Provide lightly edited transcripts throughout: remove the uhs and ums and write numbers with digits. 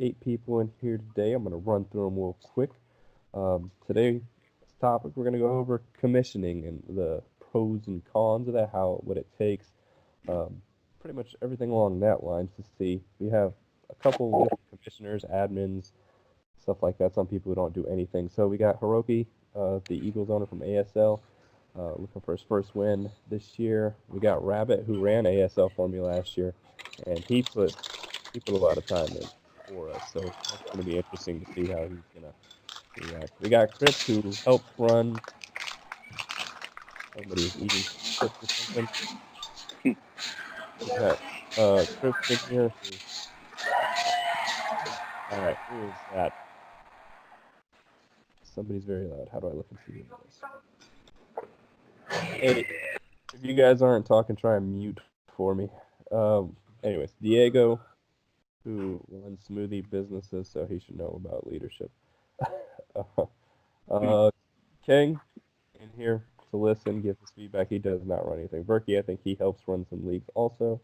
8 people in here today. I'm going to run through them real quick. Today's topic, we're going to go over commissioning and the pros and cons of that, what it takes, um, pretty much everything along that lines to see. We have a couple different commissioners, admins, stuff like that. Some people who don't do anything. So we got Hiroki, the Eagles owner from ASL, looking for his first win this year. We got Rabbit, who ran ASL for me last year, and he put a lot of time in for us. So that's going to be interesting to see how he's going to react. We got Chris, who helps run. Somebody is eating chips or something. We got Chris in here. All right, who is that? Somebody's very loud. How do I look and see this? Hey, if you guys aren't talking, try and mute for me. Anyways, Diego, who runs smoothie businesses, so he should know about leadership. uh, King in here to listen, give his feedback. He does not run anything. Berkey, I think he helps run some leagues also.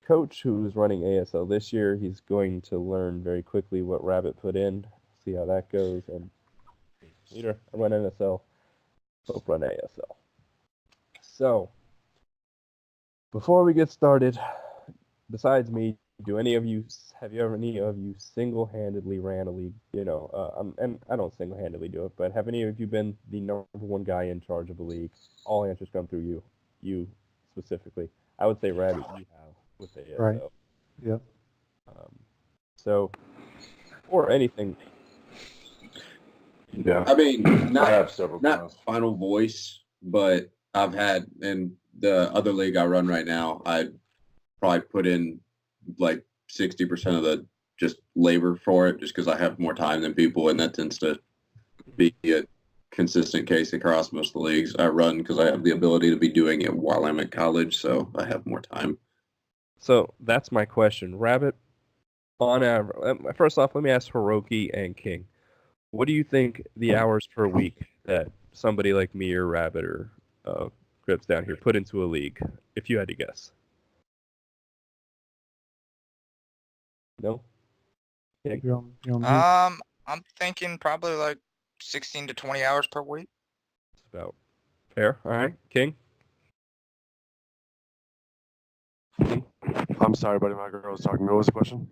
Coach, who's running ASL this year, he's going to learn very quickly what Rabbit put in, see how that goes. And leader, I run NSL, hope run ASL. So, before we get started, besides me, have you ever any of you single-handedly ran a league? And I don't single-handedly do it, but have any of you been the number one guy in charge of a league? All answers come through you specifically. I would say Rabbit, you have with ASL. Right. Yep. So, or anything. Yeah. I mean, I have several not times. final voice, but I've had in the other league I run right now, I probably put in like 60% of the just labor for it just because I have more time than people, and that tends to be a consistent case across most of the leagues I run because I have the ability to be doing it while I'm at college, so I have more time. So that's my question. Rabbit, on average, first off, let me ask Hiroki and King. What do you think the hours per week that somebody like me or Rabbit or Grips down here put into a league, if you had to guess? No? King? You're on mute. I'm thinking probably like 16 to 20 hours per week. It's about fair. All right. King? I'm sorry, buddy. My girl was talking. What was the question?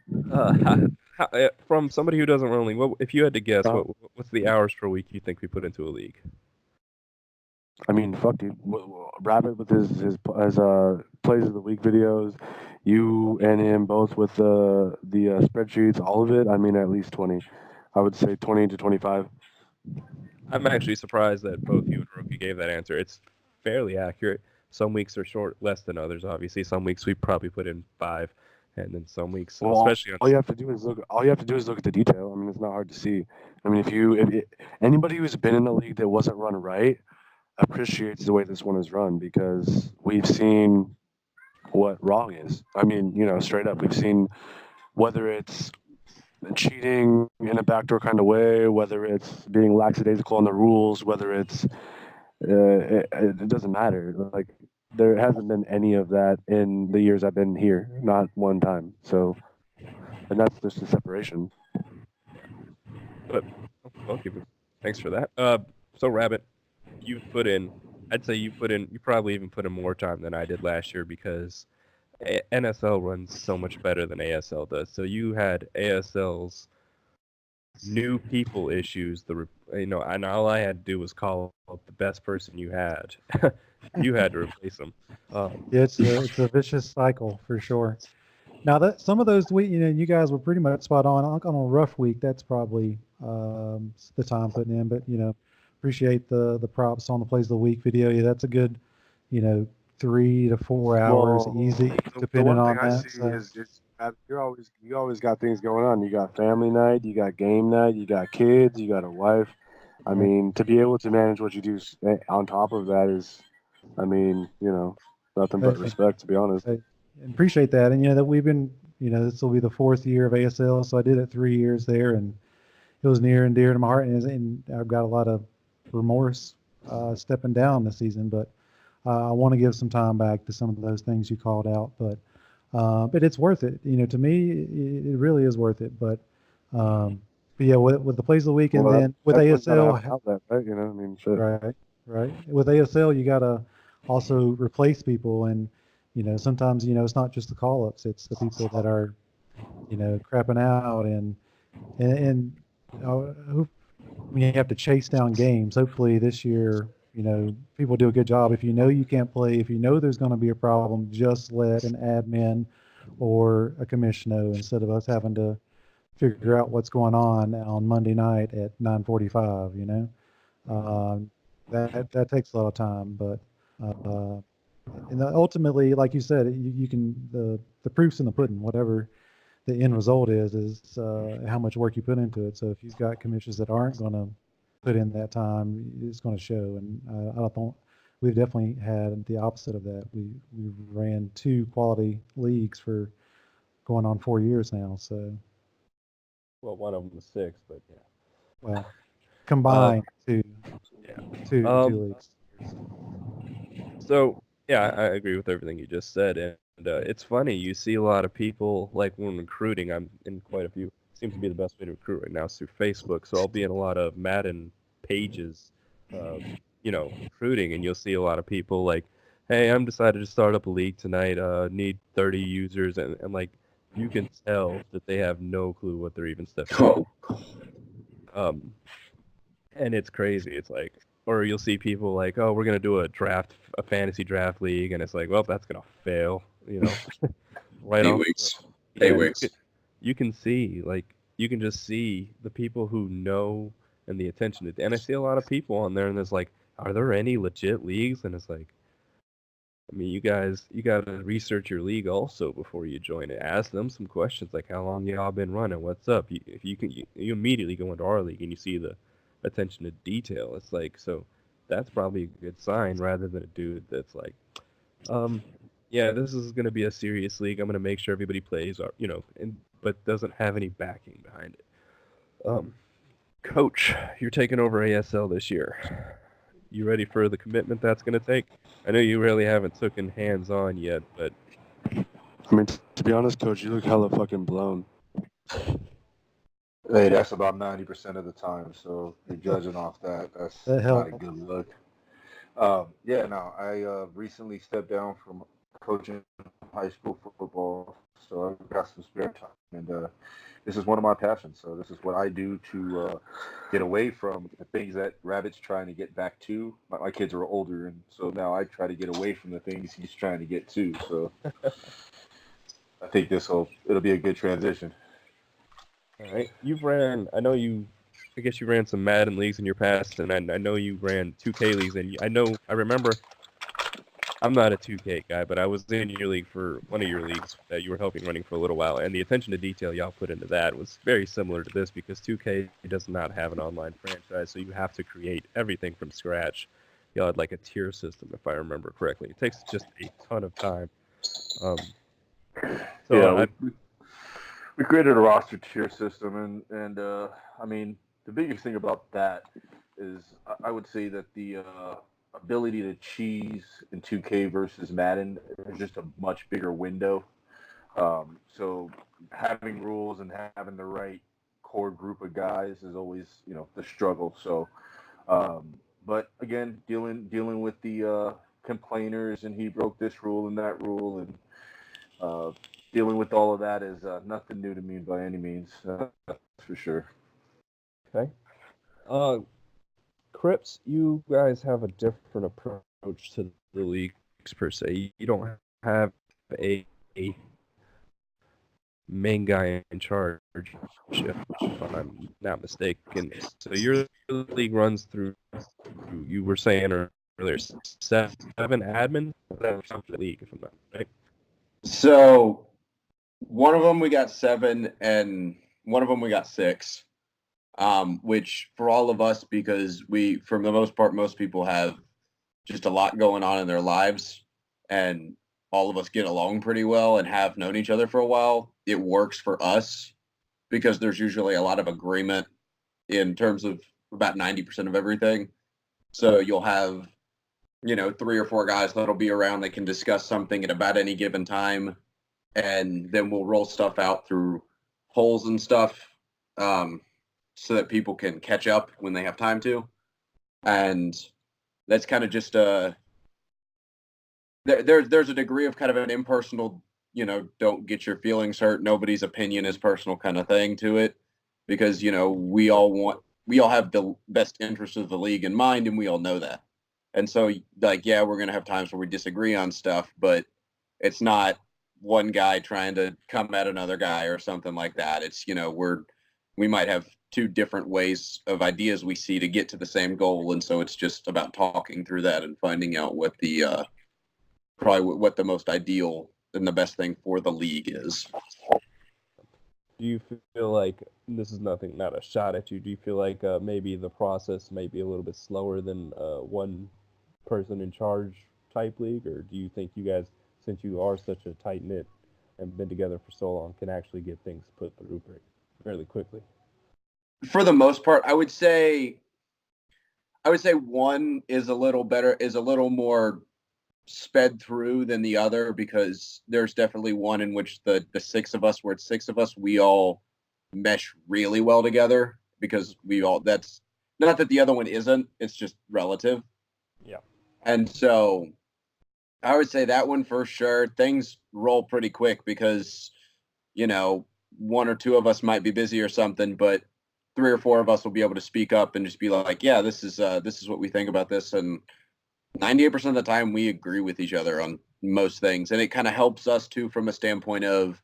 From somebody who doesn't run a league, if you had to guess, Uh, what's the hours per week you think we put into a league? I mean, fuck, dude. Rabbit with his plays of the week videos, you and him both with the spreadsheets, all of it. I mean, at least 20. I would say 20 to 25. I'm actually surprised that both you and Rookie gave that answer. It's fairly accurate. Some weeks are less than others. Obviously, some weeks we probably put in 5, and then some weeks, Well, especially on. all you have to do is look. All you have to do is look at the detail. I mean, it's not hard to see. I mean, anybody who's been in a league that wasn't run right appreciates the way this one is run because we've seen what wrong is. I mean, straight up, we've seen whether it's cheating in a backdoor kind of way, whether it's being lackadaisical on the rules, whether it's it doesn't matter. Like there hasn't been any of that in the years I've been here, not one time. So, and that's just the separation. But okay, thanks for that. So Rabbit, I'd say you probably even put in more time than I did last year because NSL runs so much better than ASL does. So you had ASL's new people issues. And all I had to do was call up the best person you had. You had to replace them. Yeah, it's a vicious cycle for sure. Now that some of those you guys were pretty much spot on. On a rough week, that's probably the time putting in. But appreciate the props on the plays of the week video. Yeah, that's a good 3 to 4 hours easy, The depending one on thing I that. see So, is you always got things going on. You got family night, you got game night, you got kids, you got a wife. I Right. mean, to be able to manage what you do on top of that is, I mean, nothing but Hey, respect, to be honest. hey, and appreciate that. And that we've been this will be the 4th year of ASL, so I did it 3 years there, and it was near and dear to my heart. And I've got a lot of remorse stepping down this season, but I want to give some time back to some of those things you called out. But it's worth it. To me, it really is worth it. But But yeah, with the plays of the week, and Well, then with everyone's got to have ASL, an outlet, right? You know, I mean, shit. right, right. With ASL, you gotta also replace people, and sometimes it's not just the call-ups; it's the people that are crapping out, and when you have to chase down games. Hopefully this year, people do a good job. If you know you can't play, if you know there's going to be a problem, just let an admin or a commission know instead of us having to figure out what's going on Monday night at 9:45. That takes a lot of time, but uh, and ultimately, like you said, you can the proof's in the pudding. Whatever the end result is how much work you put into it. So if you've got commissions that aren't going to put in that time, it's going to show. And I don't think we've definitely had the opposite of that. We ran 2 quality leagues for going on 4 years now. So Well, one of them was 6, but yeah. well, combined two Yeah. leagues. So yeah, I agree with everything you just said, and it's funny. You see a lot of people like when recruiting. I'm in quite a few. Seems to be the best way to recruit right now is through Facebook. So I'll be in a lot of Madden pages, recruiting, and you'll see a lot of people like, "Hey, I'm decided to start up a league tonight. Need 30 users," and like you can tell that they have no clue what they're even stepping into. Um, and it's crazy. It's like, or you'll see people like, oh, we're gonna do a fantasy draft league, and it's like, well, that's gonna fail, right 8 off. weeks. Yeah, 8 weeks. you can see, like, you can just see the people who know and the attention. And I see a lot of people on there, and there's like, are there any legit leagues? And it's like, I mean, you gotta research your league also before you join it. Ask them some questions like, how long y'all been running? What's up? If you can, you immediately go into our league and you see the attention to detail. It's like, so that's probably a good sign rather than a dude that's like, yeah, this is gonna be a serious league. I'm gonna make sure everybody plays, but doesn't have any backing behind it. Coach, you're taking over ASL this year. You ready for the commitment that's going to take? I know you really haven't taken hands on yet, but I mean, to be honest, Coach, you look hella fucking blown. Hey, that's about 90% of the time. So if you're judging off that, that's That not a helps. good look. Yeah, no, I recently stepped down from coaching high school football, so I've got some spare time, and this is one of my passions. So this is what I do to get away from the things that Rabbit's trying to get back to. My kids are older, and so now I try to get away from the things he's trying to get to. So I think it'll be a good transition. all right. I guess you ran some Madden leagues in your past, and I know you ran 2K leagues, and I remember, I'm not a 2K guy, but I was in your league for one of your leagues that you were helping running for a little while, and the attention to detail y'all put into that was very similar to this because 2K does not have an online franchise, so you have to create everything from scratch. Y'all had like a tier system, if I remember correctly. It takes just a ton of time. Yeah, we created a roster tier system, and I mean the biggest thing about that is I would say that the ability to cheese in 2K versus Madden is just a much bigger window. So having rules and having the right core group of guys is always the struggle. So, but again, dealing with the complainers and he broke this rule and that rule and dealing with all of that is nothing new to me by any means. That's for sure. Okay. Crips, you guys have a different approach to the leagues per se. You don't have a main guy in charge, if I'm not mistaken. So your league runs through, you were saying earlier, 7 admin? That's the league, if I'm not right. So one of them we got 7, and one of them we got 6. Which for all of us, because for the most part, most people have just a lot going on in their lives, and all of us get along pretty well and have known each other for a while. It works for us because there's usually a lot of agreement in terms of about 90% of everything. So you'll have, 3 or 4 guys that'll be around that can discuss something at about any given time, and then we'll roll stuff out through polls and stuff. so that people can catch up when they have time to. And that's kind of just there's a degree of kind of an impersonal, don't get your feelings hurt, nobody's opinion is personal kind of thing to it, because we all have the best interest of the league in mind, and we all know that. And so, like, yeah, we're gonna have times where we disagree on stuff, but it's not one guy trying to come at another guy or something like that. It's we might have two different ways of ideas we see to get to the same goal, and so it's just about talking through that and finding out what the probably what the most ideal and the best thing for the league is. Do you feel like this is not a shot at you? Do you feel like maybe the process may be a little bit slower than one person in charge type league, or do you think you guys, since you are such a tight knit and been together for so long, can actually get things put through fairly quickly? For the most part, I would say one is a little more sped through than the other, because there's definitely one in which the six of us, where it's six of us, we all mesh really well together, because that's not that the other one isn't, it's just relative. Yeah. And so I would say that one for sure. Things roll pretty quick because, one or two of us might be busy or something, but three or four of us will be able to speak up and just be like, yeah, this is what we think about this. And 98% of the time we agree with each other on most things. And it kind of helps us too, from a standpoint of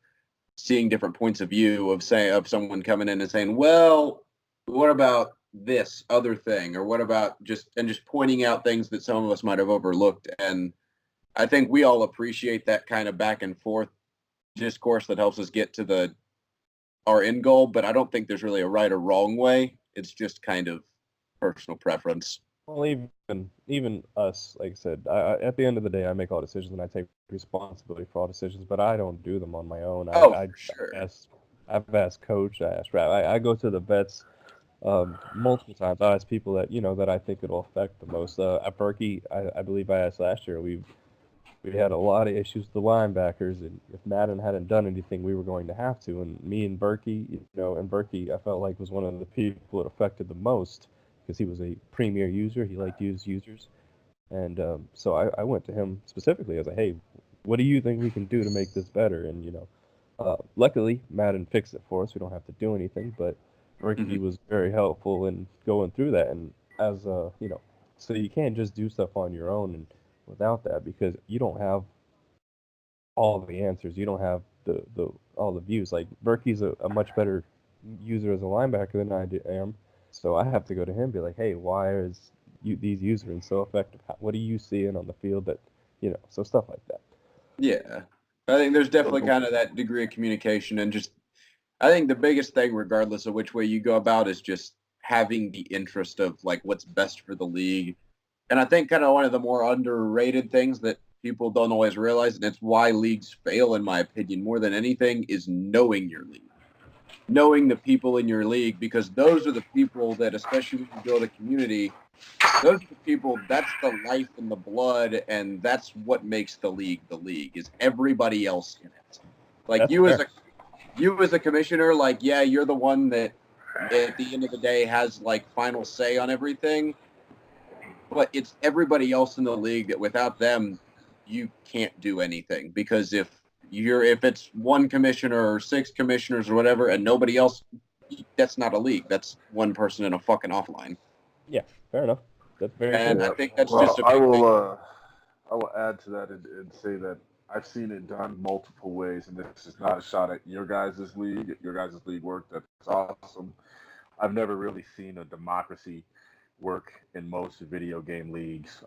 seeing different points of view of someone coming in and saying, well, what about this other thing? Or what about just pointing out things that some of us might have overlooked. And I think we all appreciate that kind of back and forth discourse that helps us get to our end goal. But I don't think there's really a right or wrong way. It's just kind of personal preference. Well, even us, like I said, at the end of the day, I make all decisions and I take responsibility for all decisions, but I don't do them on my own. For sure. I've asked coach, I asked Rap. I go to the vets multiple times. I ask people that that I think it'll affect the most. At Berkey, I believe I asked last year. We had a lot of issues with the linebackers, and if Madden hadn't done anything, we were going to have to. And me and Berkey, and Berkey, I felt like was one of the people it affected the most, because he was a premier user. He liked to use users. And so I went to him specifically. I was like, hey, what do you think we can do to make this better? And, luckily, Madden fixed it for us. We don't have to do anything. But Ricky was very helpful in going through that. And as, so you can't just do stuff on your own and without that, because you don't have all the answers. You don't have all the views. Like, Berkey's a much better user as a linebacker than I am. So I have to go to him and be like, hey, why is these users so effective? What are you seeing on the field that, so stuff like that. Yeah. I think there's definitely kind of that degree of communication, and just, I think the biggest thing, regardless of which way you go about, is just having the interest of like what's best for the league. And I think kind of one of the more underrated things that people don't always realize, and it's why leagues fail, in my opinion, more than anything, is knowing your league. Knowing the people in your league, because those are the people that, especially when you build a community, those are the people, that's the life and the blood, and that's what makes the league, is everybody else in it. Like, That's you fair. as a commissioner, like, yeah, you're the one that at the end of the day has like final say on everything, but it's everybody else in the league that without them you can't do anything. Because if it's one commissioner or six commissioners or whatever and nobody else, that's not a league. That's one person in a fucking offline. Yeah, fair enough. That's very And true. I think that's Well, just a big thing. I will add to that and say that I've seen it done multiple ways, and this is not a shot at your guys' league. Your guys' league work, that's awesome. I've never really seen a democracy work in most video game leagues.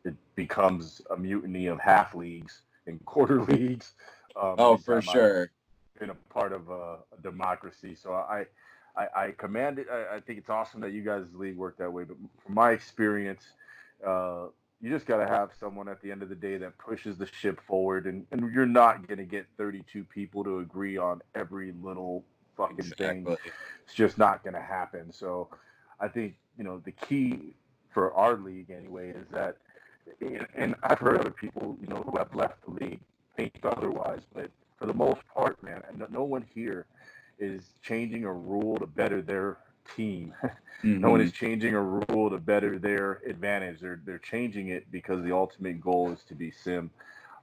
It becomes a mutiny of half leagues and quarter leagues. For sure. I've been a part of a democracy, so I commend it. I think it's awesome that you guys' league work that way. But from my experience, you just got to have someone at the end of the day that pushes the ship forward, and you're not going to get 32 people to agree on every little fucking thing. It's just not going to happen. So I think, the key for our league anyway is that, and I've heard other people, who have left the league think otherwise, but for the most part, man, no one here is changing a rule to better their team. Mm-hmm. No one is changing a rule to better their advantage. They're changing it because the ultimate goal is to be sim.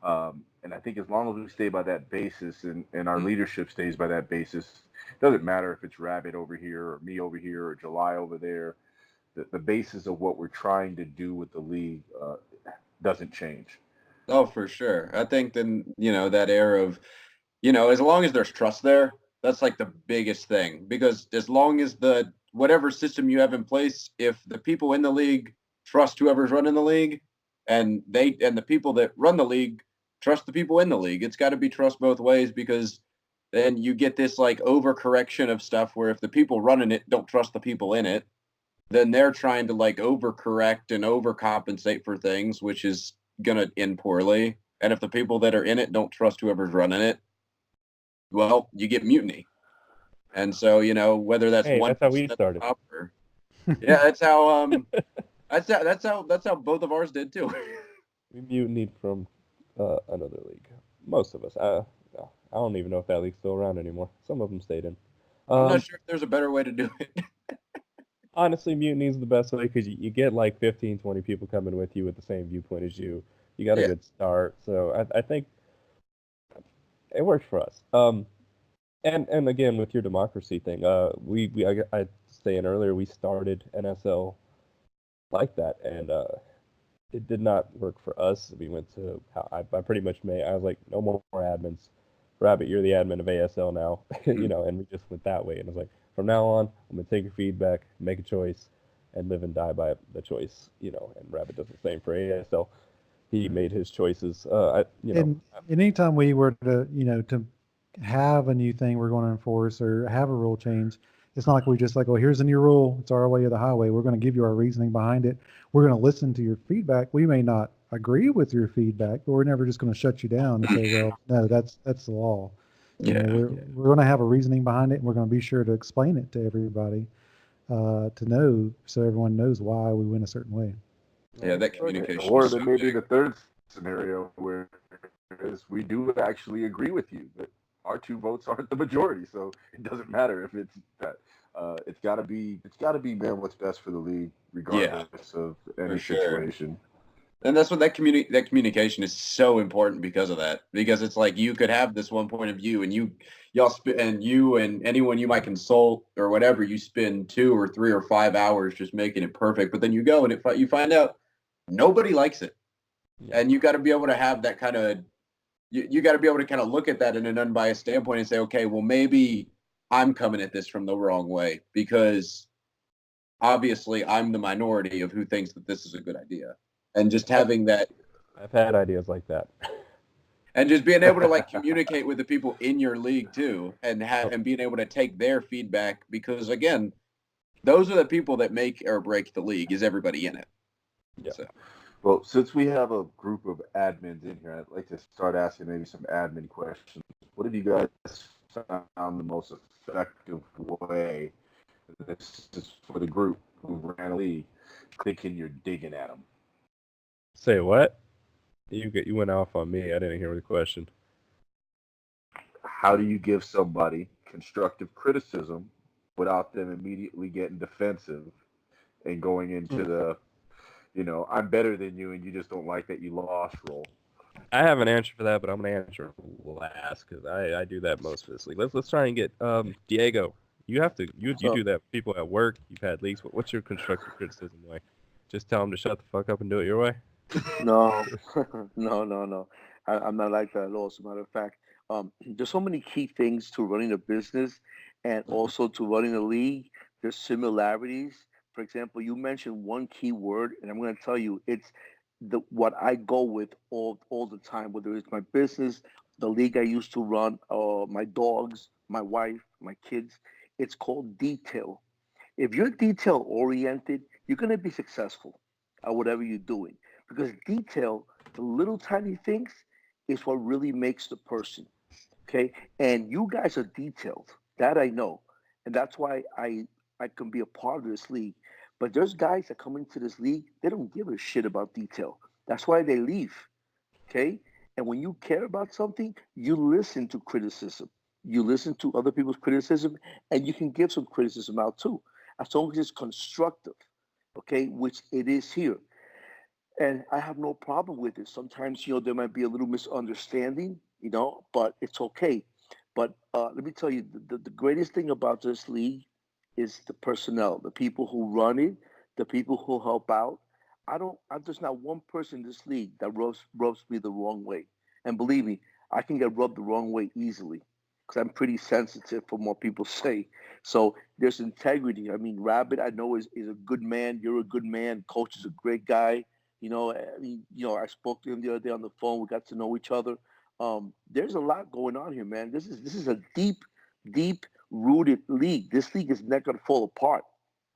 And I think as long as we stay by that basis and our leadership stays by that basis, it doesn't matter if it's Rabbit over here or me over here or July over there. The basis of what we're trying to do with the league doesn't change. Oh, for sure. I think then, that air of, as long as there's trust there, that's like the biggest thing. Because as long as whatever system you have in place, if the people in the league trust whoever's running the league, and the people that run the league trust the people in the league, it's got to be trust both ways, because then you get this like overcorrection of stuff where if the people running it don't trust the people in it, then they're trying to like overcorrect and overcompensate for things, which is gonna end poorly. And if the people that are in it don't trust whoever's running it, well, you get mutiny. And so, whether that's Hey, one that's how we started. Yeah, that's how that's how both of ours did too. We mutinied from another league. Most of us. I don't even know if that league's still around anymore. Some of them stayed in. I'm not sure if there's a better way to do it. Honestly, mutiny is the best way because you get like 15, 20 people coming with you with the same viewpoint as you. You got a good start. So I think it works for us. And again, with your democracy thing, I was saying earlier, we started NSL like that, and it did not work for us. We went to I pretty much I was like, no more admins. Rabbit, you're the admin of ASL now, and we just went that way. And I was like, from now on, I'm gonna take your feedback, make a choice, and live and die by the choice. And Rabbit does the same for ASL. He made his choices. And anytime we were to have a new thing we're going to enforce or have a rule change, it's not like we just like, oh, here's a new rule. It's our way or the highway. We're going to give you our reasoning behind it. We're going to listen to your feedback. We may not agree with your feedback, but we're never just going to shut you down and say, well, no, that's the law. We're going to have a reasoning behind it, and we're going to be sure to explain it to everybody to know, so everyone knows why we went a certain way. Yeah, that communication. Or there may be the third scenario where we do actually agree with you that our two votes aren't the majority, so it doesn't matter if it's that. It's got to be man what's best for the league, regardless of any situation. And that's what that communication is so important because of that. Because it's like you could have this one point of view, and you and anyone you might consult or whatever, you spend 2 or 3 or 5 hours just making it perfect. But then you go and you find out nobody likes it, and you got to be able to have that kind of. You got to be able to kind of look at that in an unbiased standpoint and say, okay, well, maybe I'm coming at this from the wrong way because obviously I'm the minority of who thinks that this is a good idea. And just having that. I've had ideas like that. And just being able to like communicate with the people in your league too, and being able to take their feedback, because again, those are the people that make or break the league, is everybody in it. Yeah. So. Well, since we have a group of admins in here, I'd like to start asking maybe some admin questions. What have you guys found the most effective way? This is for the group who ran a league, thinking you're digging at them. Say what? You went off on me. I didn't hear the question. How do you give somebody constructive criticism without them immediately getting defensive and going into the, I'm better than you and you just don't like that you lost role? I have an answer for that, but I'm gonna answer last because I do that most of this league. Let's try and get Diego. You have to you do that. People at work, you've had leagues. What's your constructive criticism way? Just tell them to shut the fuck up and do it your way. No, no. I'm not like that at all. As a matter of fact, there's so many key things to running a business and also to running a league. There's similarities. For example, you mentioned one key word, and I'm going to tell you it's what I go with all the time, whether it's my business, the league I used to run, my dogs, my wife, my kids. It's called detail. If you're detail oriented, you're going to be successful at whatever you're doing, because detail, the little tiny things, is what really makes the person. Okay, and you guys are detailed. That I know, and that's why I can be a part of this league. But there's guys that come into this league, they don't give a shit about detail. That's why they leave. Okay, and when you care about something, you listen to criticism. you listen to other people's criticism, and you can give some criticism out too, as long as it's constructive, okay, which it is here. And I have no problem with it. Sometimes, there might be a little misunderstanding, but it's okay. But let me tell you, the greatest thing about this league is the personnel, the people who run it, the people who help out. There's not one person in this league that rubs me the wrong way. And believe me, I can get rubbed the wrong way easily because I'm pretty sensitive for what people say. So there's integrity. I mean, Rabbit, I know is a good man. You're a good man. Coach is a great guy. I mean, I spoke to him the other day on the phone. We got to know each other. There's a lot going on here, man. This is a deep, deep rooted league. This league is not going to fall apart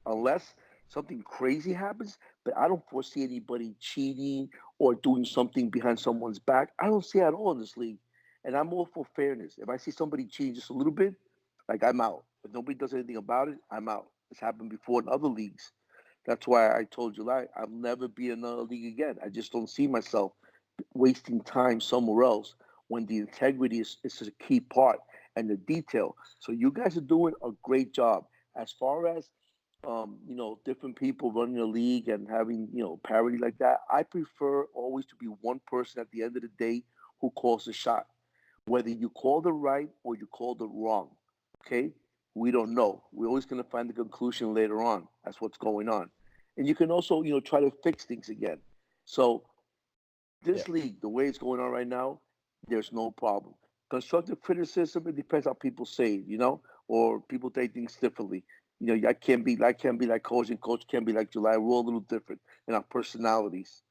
unless something crazy happens. But I don't foresee anybody cheating or doing something behind someone's back. I don't see it at all in this league. And I'm all for fairness. If I see somebody cheating just a little bit, like I'm out. If nobody does anything about it, I'm out. It's happened before in other leagues. That's why I told July I'll never be in another league again. I just don't see myself wasting time somewhere else when the integrity is a key part and the detail. So you guys are doing a great job. As far as different people running a league and having, parity like that, I prefer always to be one person at the end of the day who calls the shot. Whether you called it right or you called it wrong, okay? We don't know. We're always going to find the conclusion later on. That's what's going on. And you can also, try to fix things again. So this league, the way it's going on right now, there's no problem. Constructive criticism, it depends how people say it, or people take things differently. I can't be like coach, and coach can't be like July. We're all a little different in our personalities.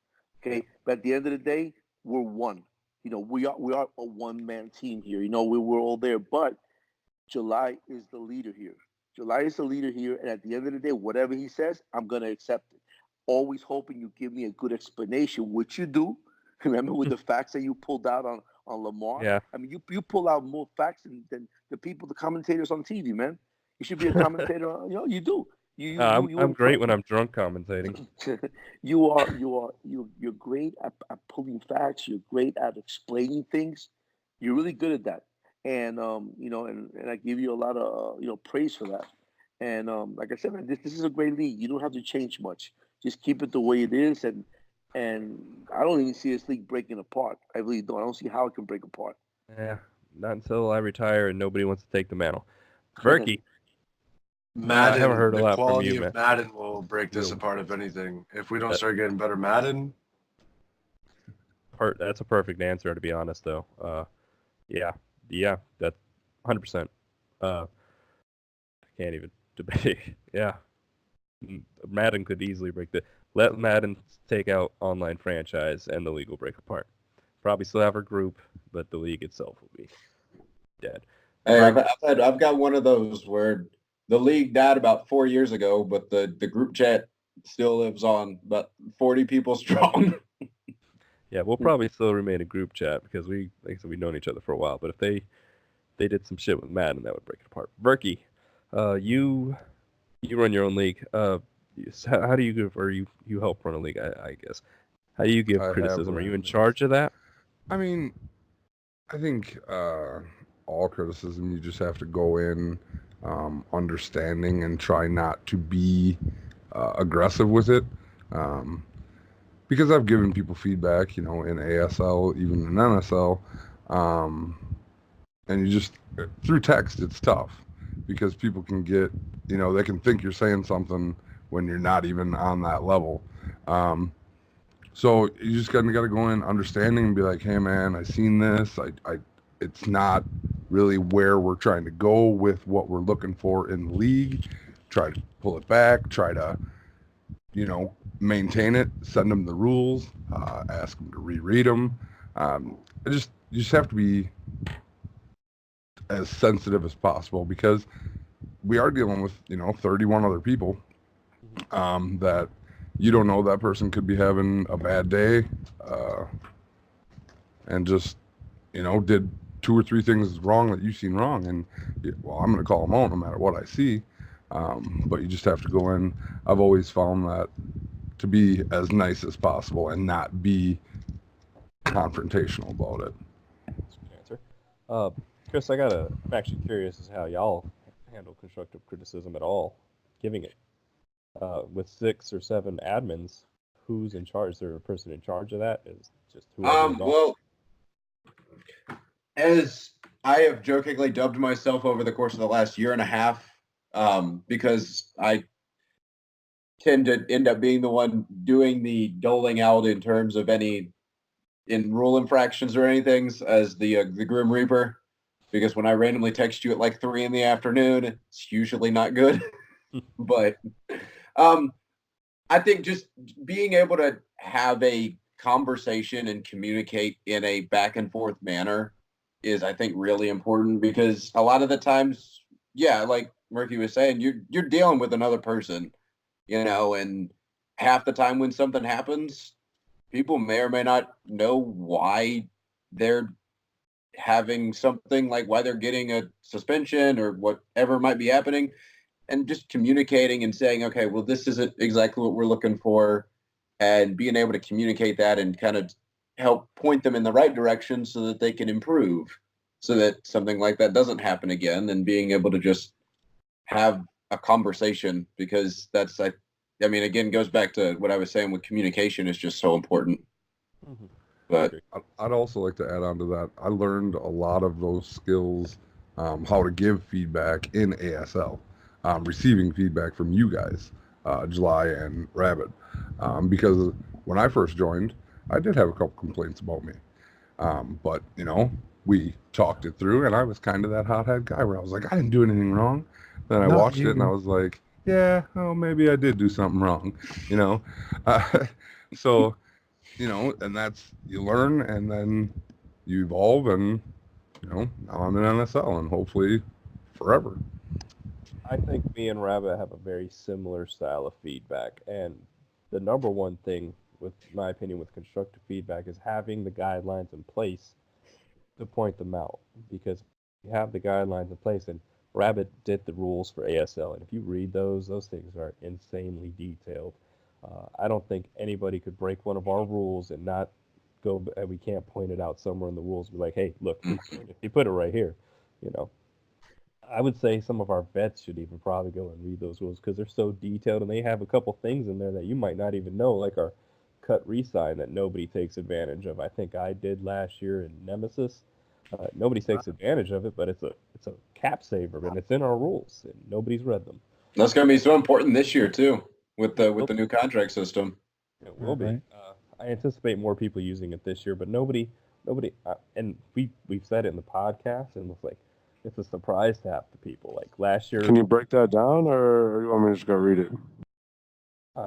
Okay. But at the end of the day, we're one. We are a one-man team here. We're all there. But July is the leader here. July is the leader here, and at the end of the day, whatever he says, I'm gonna accept it. Always hoping you give me a good explanation, which you do. Remember with the facts that you pulled out on Lamar? Yeah. I mean, you pull out more facts than the commentators on TV, man. You should be a commentator. You do. I'm great when I'm drunk commentating. You're great at pulling facts. You're great at explaining things. You're really good at that, and and I give you a lot of praise for that. And like I said, man, this is a great league. You don't have to change much. Just keep it the way it is, and I don't even see this league breaking apart. I really don't. I don't see how it can break apart. Yeah, not until I retire and nobody wants to take the mantle. Berkey. I haven't heard a the lot from quality you, of man. Madden will break this apart, if anything. If we don't start getting better Madden. That's a perfect answer, to be honest, though. Yeah, that's 100%. I can't even debate. Yeah, Madden could easily break let Madden take out online franchise, and the league will break apart. Probably still have a group, but the league itself will be dead. Hey, I've got one of those where the league died about 4 years ago, but the group chat still lives on, about 40 people strong. Yeah, we'll probably still remain a group chat because like I said, we've known each other for a while. But if they did some shit with Madden, that would break it apart. Berkey, you run your own league. How do you give, or you help run a league? I guess. How do you give criticism? Are you in charge of that? I mean, I think all criticism, you just have to go in understanding and try not to be aggressive with it. Because I've given people feedback, in ASL, even in NSL, and you just, through text, it's tough because people can get, they can think you're saying something when you're not even on that level. So you just got to go in understanding and be like, hey man, I seen this. It's not really where we're trying to go with what we're looking for in the league. Try to pull it back, try to, maintain it, send them the rules, ask them to reread them. You just have to be as sensitive as possible because we are dealing with, 31 other people that you don't know, that person could be having a bad day and just, did 2 or 3 things wrong that you've seen wrong. And, well, I'm going to call them out no matter what I see. But you just have to go in. I've always found that to be as nice as possible and not be confrontational about it. That's a good answer. Chris, I'm actually curious as to how y'all handle constructive criticism at all, giving it. With 6 or 7 admins, who's in charge? Is there a person in charge of that? Is just whoever is on? Well, as I have jokingly dubbed myself over the course of the last year and a half, because I tend to end up being the one doing the doling out in terms of any rule infractions or anything as the Grim Reaper. Because when I randomly text you at like 3 in the afternoon, it's usually not good. But I think just being able to have a conversation and communicate in a back and forth manner is, I think, really important, because a lot of the times, yeah, like Murphy was saying, you're dealing with another person, and half the time when something happens, people may or may not know why they're having something, like why they're getting a suspension or whatever might be happening, and just communicating and saying, okay, well, this isn't exactly what we're looking for, and being able to communicate that and kind of help point them in the right direction so that they can improve, so that something like that doesn't happen again, and being able to just have a conversation, because that's, I mean, again, goes back to what I was saying with communication is just so important. Mhm. But I'd also like to add on to that. I learned a lot of those skills, how to give feedback in ASL, receiving feedback from you guys, July and Rabbit, because when I first joined, I did have a couple complaints about me, but we talked it through, and I was kind of that hothead guy where I was like, I didn't do anything wrong. Then I Not watched it, you. and I was like, yeah, well, maybe I did do something wrong, so. And that's, you learn and then you evolve, and now I'm in NSL and hopefully forever. I think me and Rabbit have a very similar style of feedback, and the number one thing, with my opinion, with constructive feedback is having the guidelines in place to point them out. Because you have the guidelines in place, and Rabbit did the rules for ASL, and if you read those things are insanely detailed. I don't think anybody could break one of our rules and not go, and we can't point it out somewhere in the rules. Be like, hey, look, he put it right here. You know, I would say some of our vets should even probably go and read those rules, because they're so detailed, and they have a couple things in there that you might not even know, like our cut resign that nobody takes advantage of. I think I did last year in Nemesis. Nobody takes advantage of it, but it's a cap saver, and it's in our rules, and nobody's read them. that's going to be so important this year too, with the new contract system. It will be. Right. I anticipate more people using it this year, but nobody, and we've said it in the podcast, and it's like it's a surprise to half the people. Like last year. Can you break that down, or you want me to just go read it?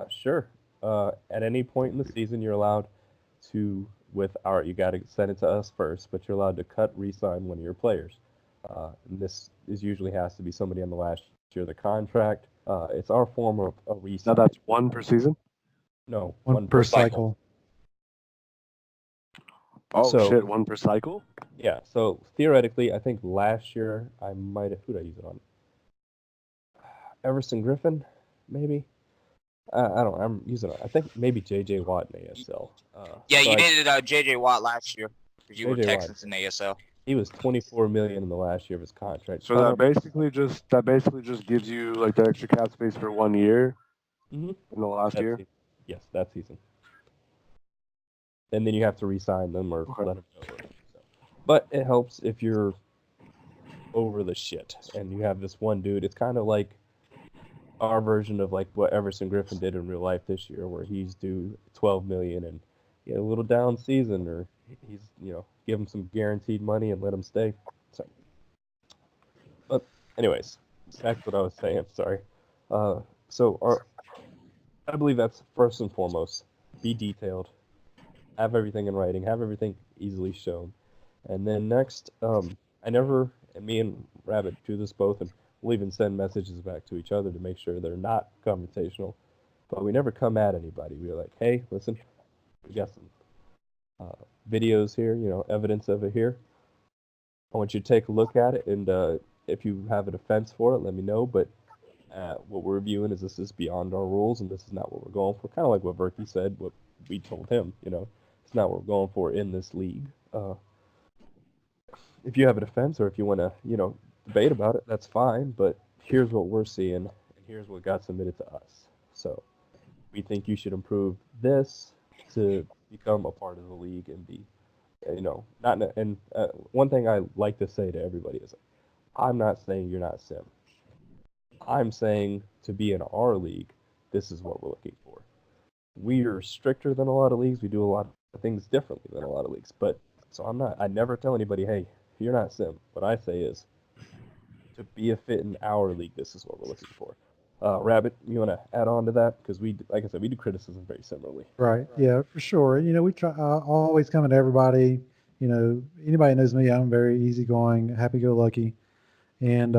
Sure. At any point in the season, you're allowed to, you got to send it to us first, but you're allowed to cut re-sign one of your players. And this usually has to be somebody on the last year of the contract. It's our form of a Now re-sign. that's one per season? No, One per cycle. Oh, So- shit, one per cycle? Yeah. So theoretically, I think last year I might have, who did I use it on? Everson Griffin, maybe. I don't. I'm using it. I think maybe JJ Watt in ASL. Yeah, so you I- did it, JJ Watt last year, because you were JJ Watt. Texans in ASL. He was 24 million in the last year of his contract. So that basically just gives you like the extra cap space for 1 year Mhm. in the last year? Yes, that season. And then you have to re-sign them or Okay. let them go. So. But it helps if you're over the shit and you have this one dude. It's kind of like our version of like what Everson Griffin did in real life this year, where he's due 12 million and he had a little down season, or he's give him some guaranteed money and let him stay. So, but anyways, back to what I was saying. Sorry. I believe that's first and foremost. Be detailed. Have everything in writing. Have everything easily shown. And then next, and me and Rabbit do this both, and we'll even send messages back to each other to make sure they're not confrontational. But we never come at anybody. We're like, hey, listen, we got some videos here, evidence of it here. I want you to take a look at it, and if you have a defense for it, let me know. But what we're reviewing is this is beyond our rules, and this is not what we're going for. Kind of like what Verky said, what we told him, it's not what we're going for in this league. if you have a defense or if you want to, debate about it, that's fine. But here's what we're seeing, and here's what got submitted to us. So we think you should improve this to become a part of the league and be, not. And one thing I like to say to everybody is, I'm not saying you're not sim. I'm saying to be in our league, this is what we're looking for. We are stricter than a lot of leagues. We do a lot of things differently than a lot of leagues. But so I never tell anybody, hey, you're not sim. What I say is, to be a fit in our league, this is what we're looking for. Rabbit, you want to add on to that? Because like I said, we do criticism very similarly. Right. Yeah, for sure. We try always coming to everybody. Anybody knows me, I'm very easygoing, happy-go-lucky. And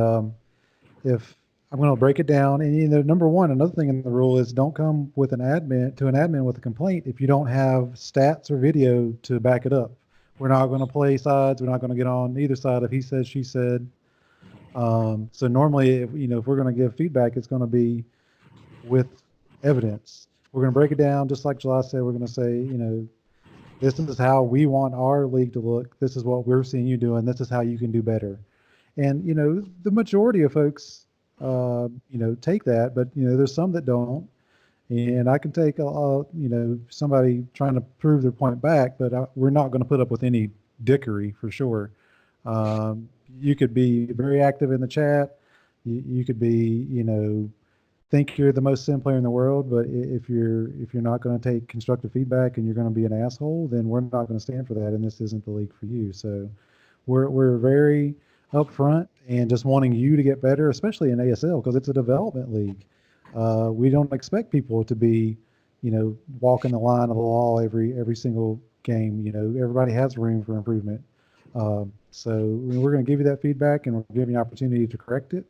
if I'm going to break it down, and number one, another thing in the rule is don't come with an admin with a complaint if you don't have stats or video to back it up. We're not going to play sides. We're not going to get on either side of he said, she said. So normally, if we're going to give feedback, it's going to be with evidence. We're going to break it down, just like July said. We're going to say, this is how we want our league to look. This is what we're seeing you doing. This is how you can do better. And the majority of folks, take that, but there's some that don't. And I can take somebody trying to prove their point back, but we're not going to put up with any dickery for sure. You could be very active in the chat. You could be, think you're the most sim player in the world, but if you're not going to take constructive feedback and you're going to be an asshole, then we're not going to stand for that, and this isn't the league for you. So we're very upfront and just wanting you to get better, especially in ASL because it's a development league. We don't expect people to be, walking the line of the law every single game. Everybody has room for improvement. So we're going to give you that feedback and we're giving you an opportunity to correct it.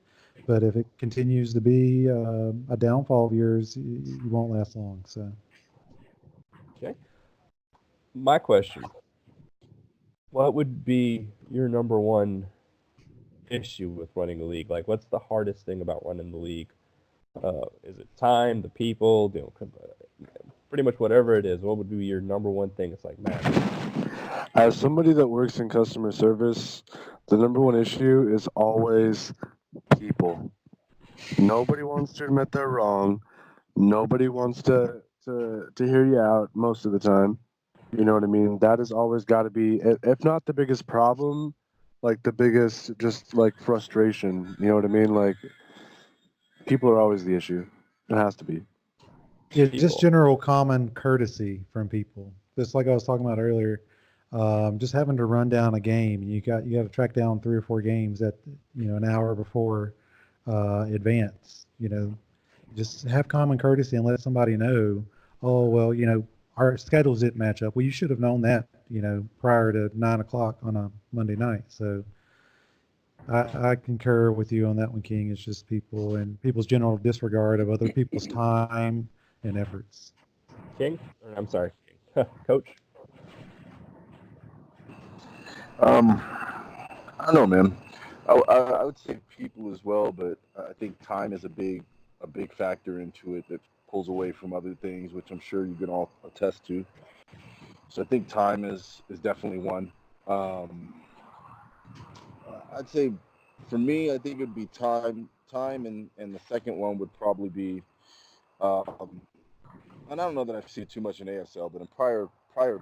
But if it continues to be a downfall of yours, you won't last long. So, okay. My question: what would be your number one issue with running a league? Like, what's the hardest thing about running the league? Is it time, the people, pretty much whatever it is? What would be your number one thing? It's like, man. As somebody that works in customer service, the number one issue is always people. Nobody wants to admit they're wrong. Nobody wants to hear you out most of the time. You know what I mean? That has always got to be, if not the biggest problem, like the biggest just like frustration. You know what I mean? Like people are always the issue. It has to be. yeah, just general common courtesy from people. Just like I was talking about earlier, just having to run down a game, and you got to track down 3 or 4 games at an hour before advance. Just have common courtesy and let somebody know. Oh well, our schedules didn't match up. Well, you should have known that prior to 9 o'clock on a Monday night. So I concur with you on that one, King. It's just people and people's general disregard of other people's time and efforts. King? I'm sorry, Coach. I don't know, man. I would say people as well, but I think time is a big factor into it that pulls away from other things, which I'm sure you can all attest to. So I think time is definitely one. I'd say for me, I think it would be time, and the second one would probably be, and I don't know that I've seen too much in ASL, but in prior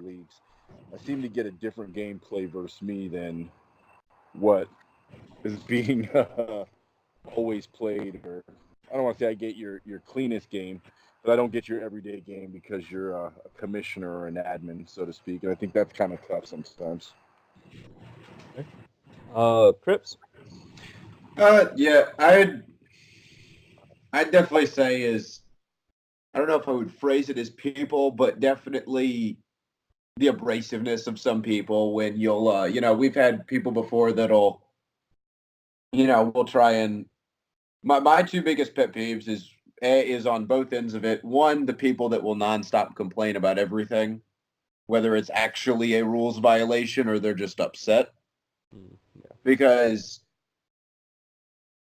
leagues, I seem to get a different gameplay versus me than what is being always played. Or I don't want to say I get your cleanest game, but I don't get your everyday game because you're a commissioner or an admin, so to speak. And I think that's kind of tough sometimes. Okay. Crips? Yeah, I'd definitely say I don't know if I would phrase it as people, but definitely the abrasiveness of some people when you'll, we've had people before that'll, we'll try and, my 2 biggest pet peeves is on both ends of it. One, the people that will nonstop complain about everything, whether it's actually a rules violation or they're just upset. Yeah. Because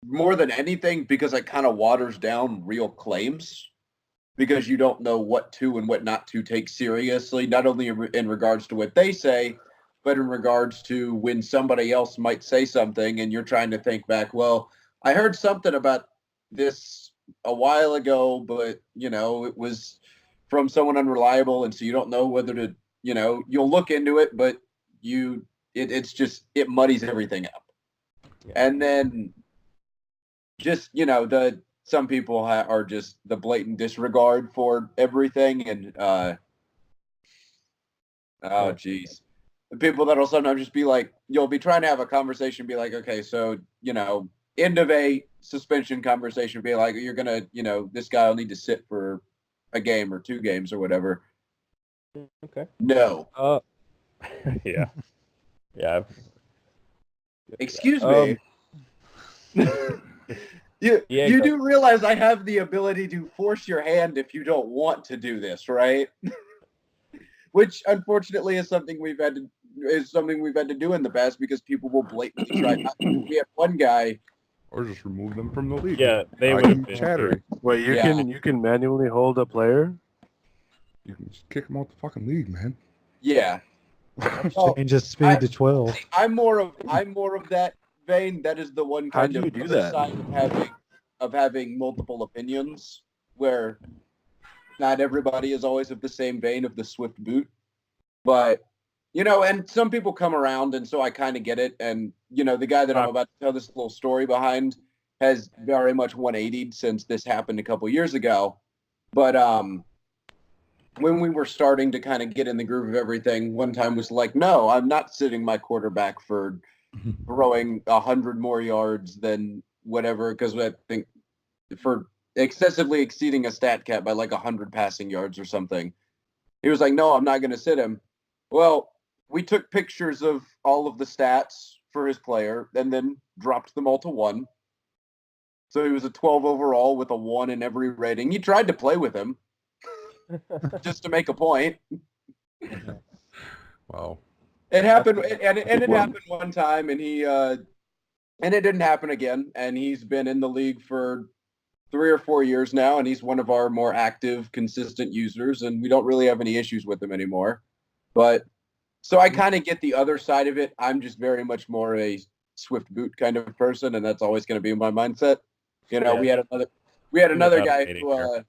more than anything, because it kind of waters down real claims, because you don't know what to and what not to take seriously, not only in regards to what they say, but in regards to when somebody else might say something and you're trying to think back, well, I heard something about this a while ago, but it was from someone unreliable, and so you don't know whether to, you'll look into it, but it's just it muddies everything up. Yeah. And then just some people are just the blatant disregard for everything, and oh geez, the people that'll sometimes just be like, you'll be trying to have a conversation, be like, okay, so end of a suspension conversation, be like, you're gonna, this guy will need to sit for a game or 2 games or whatever. Okay. No. Yeah. Yeah. Excuse me. You do realize I have the ability to force your hand if you don't want to do this, right? Which unfortunately is something we've had to do in the past because people will blatantly try not to. We had one guy. Or just remove them from the league. Yeah, they would have been chattery. Wait, you can manually hold a player? You can just kick them out the fucking league, man. Yeah. Change his speed to 12. I'm more of that vein. That is the one kind of other side of having multiple opinions, where not everybody is always of the same vein of the swift boot. But and some people come around, and so I kind of get it. And the guy that I'm about to tell this little story behind has very much 180'd since this happened a couple years ago. But when we were starting to kind of get in the groove of everything, one time was like, no, I'm not sitting my quarterback for throwing 100 more yards than whatever, because I think for excessively exceeding a stat cap by like 100 passing yards or something. He was like, no, I'm not going to sit him. Well, we took pictures of all of the stats for his player and then dropped them all to 1. So he was a 12 overall with a 1 in every rating. He tried to play with him just to make a point. Wow. It happened, and it happened one time, and and it didn't happen again. And he's been in the league for 3 or 4 years now, and he's one of our more active, consistent users, and we don't really have any issues with him anymore. But so I kind of get the other side of it. I'm just very much more a swift boot kind of person, and that's always going to be my mindset. We had another guy who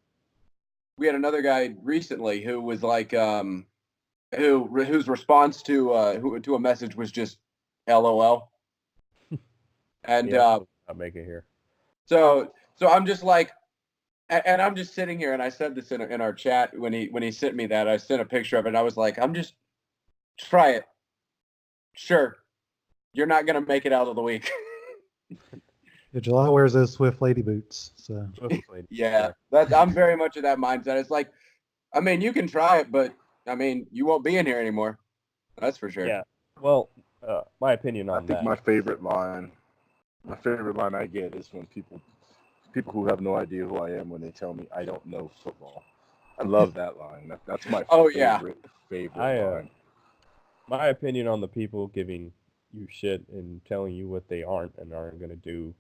we had another guy recently who was like whose response to a message was just LOL. And I'll make it here. So I'm just like, and I'm just sitting here, and I said this in our chat when he sent me that. I sent a picture of it, and I was like, I'm just try it. Sure, you're not gonna make it out of the week. Yeah, July wears those Swift lady boots. So yeah, I'm very much of that mindset. It's like, I mean, you can try it, but I mean, you won't be in here anymore. That's for sure. Yeah. Well, my opinion on that. My favorite line I get is when people who have no idea who I am, when they tell me I don't know football. I love that line. That's my favorite line. My opinion on the people giving you shit and telling you what they aren't and aren't going to do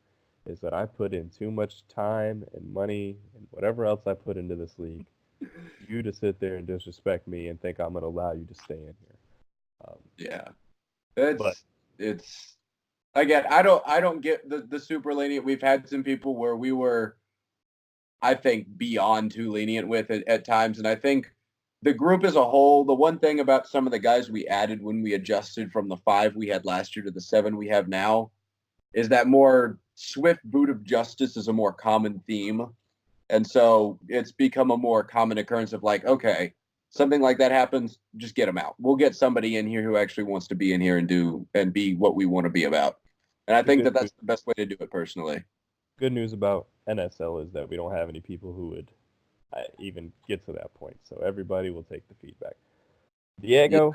is that I put in too much time and money and whatever else I put into this league. You to sit there and disrespect me and think I'm going to allow you to stay in here. It's again, I don't get the super lenient. We've had some people where we were, I think, beyond too lenient with it at times, and I think the group as a whole, the one thing about some of the guys we added when we adjusted from the 5 we had last year to the 7 we have now is that more swift boot of justice is a more common theme. And so it's become a more common occurrence of like, okay, something like that happens, just get them out. We'll get somebody in here who actually wants to be in here and be what we want to be about. And I think that's the best way to do it personally. Good news about NSL is that we don't have any people who would even get to that point. So everybody will take the feedback. Diego,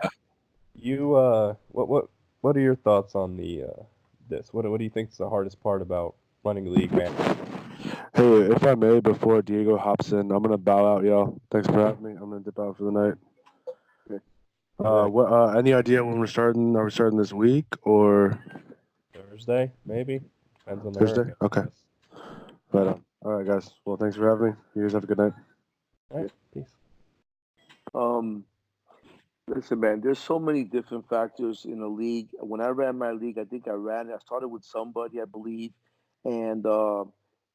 you what are your thoughts on this? What do you think is the hardest part about running a league, man? Hey, if I may, before Diego hops in, I'm gonna bow out, y'all. Thanks for having me. I'm gonna dip out for the night. Okay. Any idea when we're starting? Are we starting this week or Thursday? Maybe depends on the Thursday. hurricane. Okay. But all right, guys. Well, thanks for having me. You guys have a good night. All right. Peace. Listen, man, there's so many different factors in the league. When I ran my league, I started with somebody, I believe, and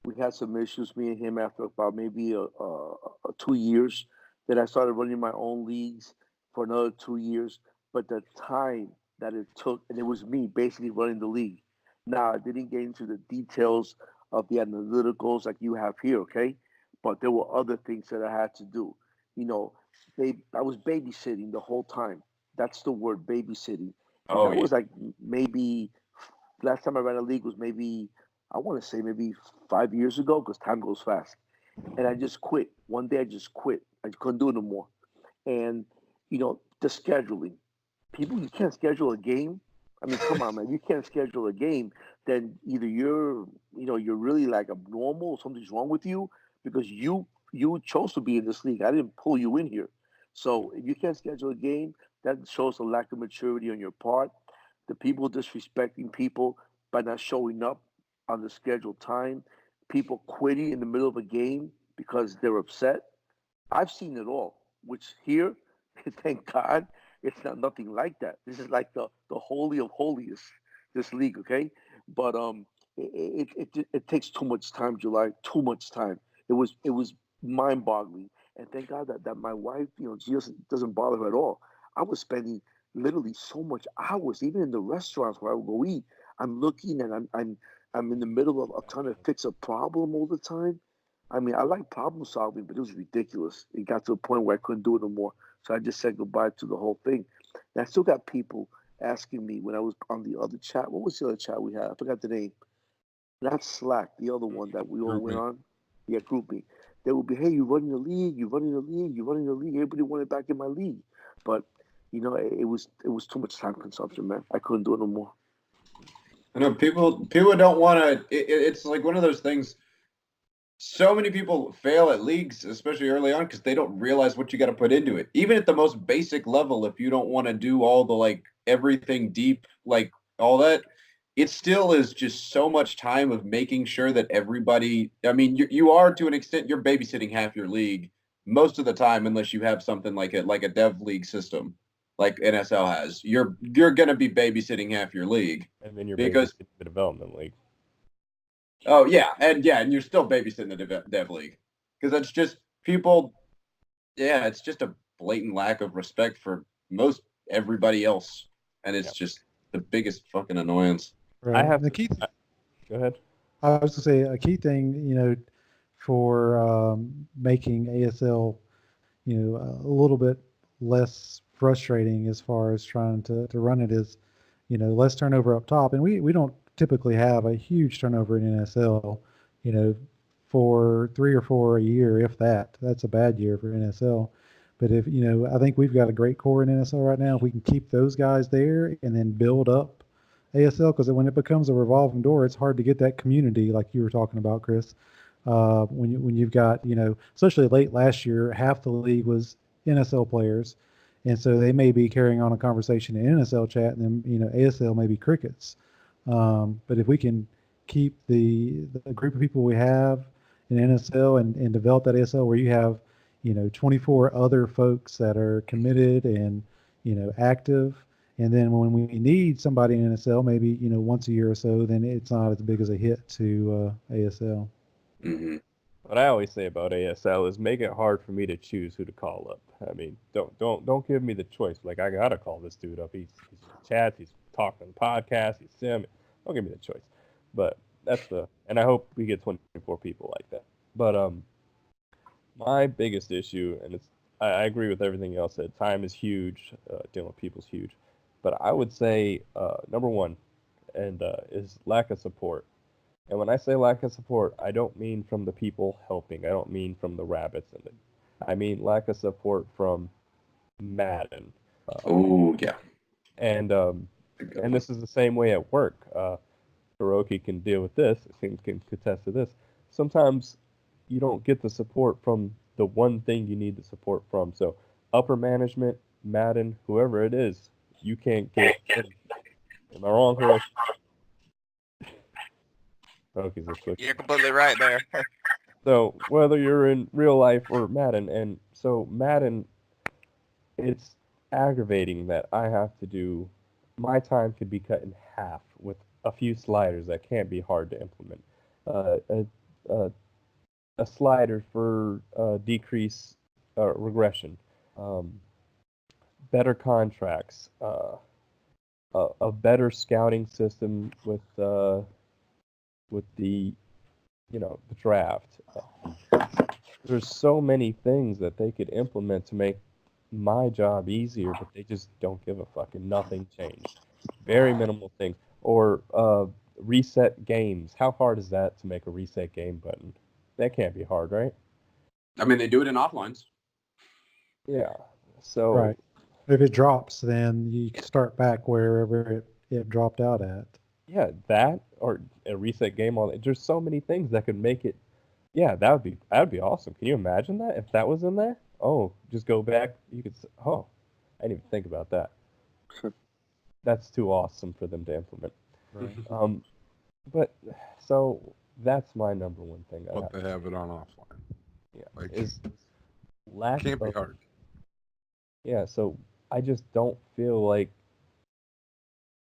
we had some issues, me and him, after about maybe 2 years. Then I started running my own leagues for another 2 years. But the time that it took, and it was me basically running the league. Now, I didn't get into the details of the analyticals like you have here, okay? But there were other things that I had to do. You know, I was babysitting the whole time. That's the word, babysitting. And Oh that yeah. was like maybe last time I ran a league was maybe I want to say maybe 5 years ago because time goes fast. And I just quit. One day I just quit. I couldn't do it no more. And the scheduling. People, you can't schedule a game. I mean, come on, man. You can't schedule a game. Then either you're really like abnormal, or something's wrong with you because you chose to be in this league. I didn't pull you in here. So if you can't schedule a game, that shows a lack of maturity on your part. The people disrespecting people by not showing up on the scheduled time. People quitting in the middle of a game because they're upset. I've seen it all. Which here, thank God, it's not nothing like that. This is like the holy of holiest. This league, okay? But it takes too much time, July. Too much time. It was mind boggling. And thank God that my wife, she doesn't bother her at all. I was spending literally so much hours, even in the restaurants where I would go eat. I'm looking and I'm in the middle of trying to fix a problem all the time. I mean, I like problem solving, but it was ridiculous. It got to a point where I couldn't do it no more. So I just said goodbye to the whole thing. And I still got people asking me when I was on the other chat. What was the other chat we had? I forgot the name. Not Slack, the other one that we all went GroupMe. on. Yeah, GroupMe. They would be, hey, you running the league? You running the league? You running the league? Everybody wanted back in my league, but it was too much time consumption, man. I couldn't do it no more. I know people don't want to. It's like one of those things. So many people fail at leagues, especially early on, because they don't realize what you got to put into it. Even at the most basic level, if you don't want to do all the like everything deep, like all that, it still is just so much time of making sure that everybody. I mean, you are to an extent you're babysitting half your league most of the time, unless you have something like a dev league system, like NSL has. You're gonna be babysitting half your league And then you're because babysitting the development league. oh and you're still babysitting the dev league because that's just people. Yeah, it's just a blatant lack of respect for most everybody else, and it's Yeah. just the biggest fucking annoyance. Right. have The to. key, Go ahead. I was to say a key thing, for making ASL, a little bit less frustrating as far as trying to run it is, less turnover up top. And we don't typically have a huge turnover in NSL, you know, for 3 or 4 a year, if that. That's a bad year for NSL. But if, I think we've got a great core in NSL right now. If we can keep those guys there and then build up ASL, because when it becomes a revolving door, it's hard to get that community like you were talking about, Chris. When you've got, especially late last year, half the league was NSL players, and so they may be carrying on a conversation in NSL chat, and then ASL may be crickets. But if we can keep the group of people we have in NSL and develop that ASL where you have 24 other folks that are committed and active, and then when we need somebody in NSL, maybe once a year or so, then it's not as big as a hit to ASL. Mm-hmm. What I always say about ASL is make it hard for me to choose who to call up. I mean, don't give me the choice. Like I gotta call this dude up. He's chats. He's talking on the podcast. He's sim. Don't give me the choice. But and I hope we get 24 people like that. But my biggest issue, and I agree with everything else said. Time is huge. Dealing with people's huge. But I would say number one, and is lack of support. And when I say lack of support, I don't mean from the people helping. I don't mean from the rabbits and I mean lack of support from Madden. Oh yeah. And this is the same way at work. Hiroki can deal with this. Can contest to this. Sometimes you don't get the support from the one thing you need the support from. So upper management, Madden, whoever it is, you can't get. Am I wrong, Hiroki? Hiroki's just looking. You're completely right there. So whether you're in real life or Madden, and so Madden, it's aggravating that I have to do. My time could be cut in half with a few sliders that can't be hard to implement. Uh, a, a, a slider for decrease regression, um, better contracts, a better scouting system with the the draft. There's so many things that they could implement to make my job easier, but they just don't give a fuck, and nothing changed. Very minimal things. Or reset games. How hard is that to make a reset game button? That can't be hard, right? I mean, they do it in offlines. Yeah. So Right. If it drops, then you can start back wherever it dropped out at. yeah, that or a reset game. All that. There's so many things that could make it. Yeah, that would be awesome. Can you imagine that if that was in there? Oh, just go back. You could. Oh, I didn't even think about that. That's too awesome for them to implement. Right. But so that's my number one thing. But they have it on offline. Yeah, Like, is lack can't be of. hard. Yeah, so I just don't feel like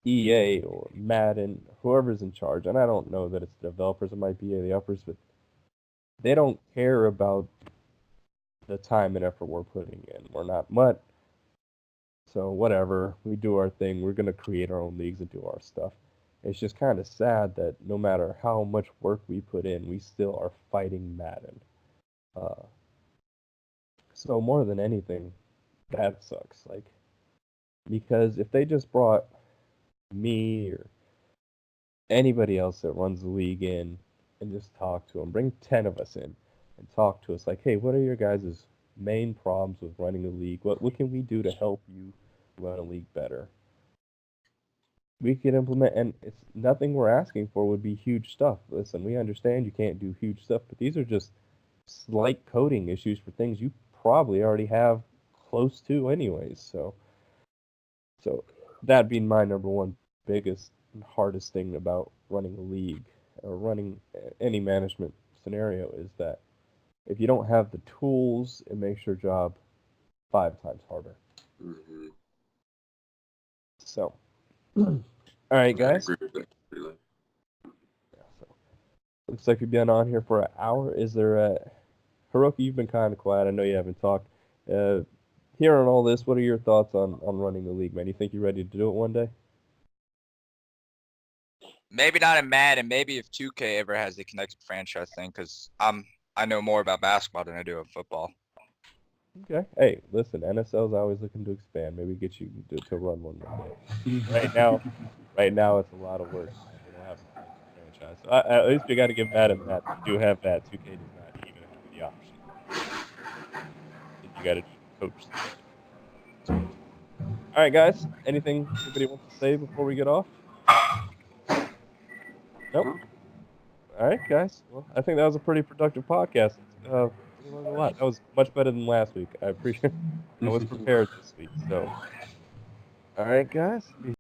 EA or Madden, whoever's in charge, and I don't know that it's the developers, it might be the uppers, but they don't care about the time and effort we're putting in. We're not mutt, so whatever. We do our thing. We're gonna create our own leagues and do our stuff. It's just kind of sad that no matter how much work we put in, we still are fighting Madden. Uh, so more than anything, that sucks. Like, because if they just brought me or anybody else that runs the league in and just talk to them, bring 10 of us in and talk to us like, hey, what are your guys' main problems with running a league? What can we do to help you run a league better? We could implement, and it's nothing we're asking for would be huge stuff. Listen, we understand you can't do huge stuff, but these are just slight coding issues for things you probably already have close to anyways. So that being my number one biggest and hardest thing about running a league or running any management scenario is that if you don't have the tools, it makes your job 5 times harder. Mm-hmm. So, all right, guys. I agree with that completely. Yeah, so looks like we've been on here for an hour. Is there a Hiroki? You've been kind of quiet. I know you haven't talked. Hearing all this, what are your thoughts on running the league, man? You think you're ready to do it one day? Maybe not in Madden. Maybe if 2K ever has the connected franchise thing, because I know more about basketball than I do of football. Okay. Hey, listen, NSL's always looking to expand. Maybe get you to run one day. Right now it's a lot of work. They don't have a connected franchise. So at least we got to give Madden that. They do have that. 2K does not even have the option. And you got to coach. So, all right, guys. Anything anybody wants to say before we get off? Nope. All right, guys. Well, I think that was a pretty productive podcast. We learned a lot. That was much better than last week. I appreciate. I was prepared this week. So, all right, guys.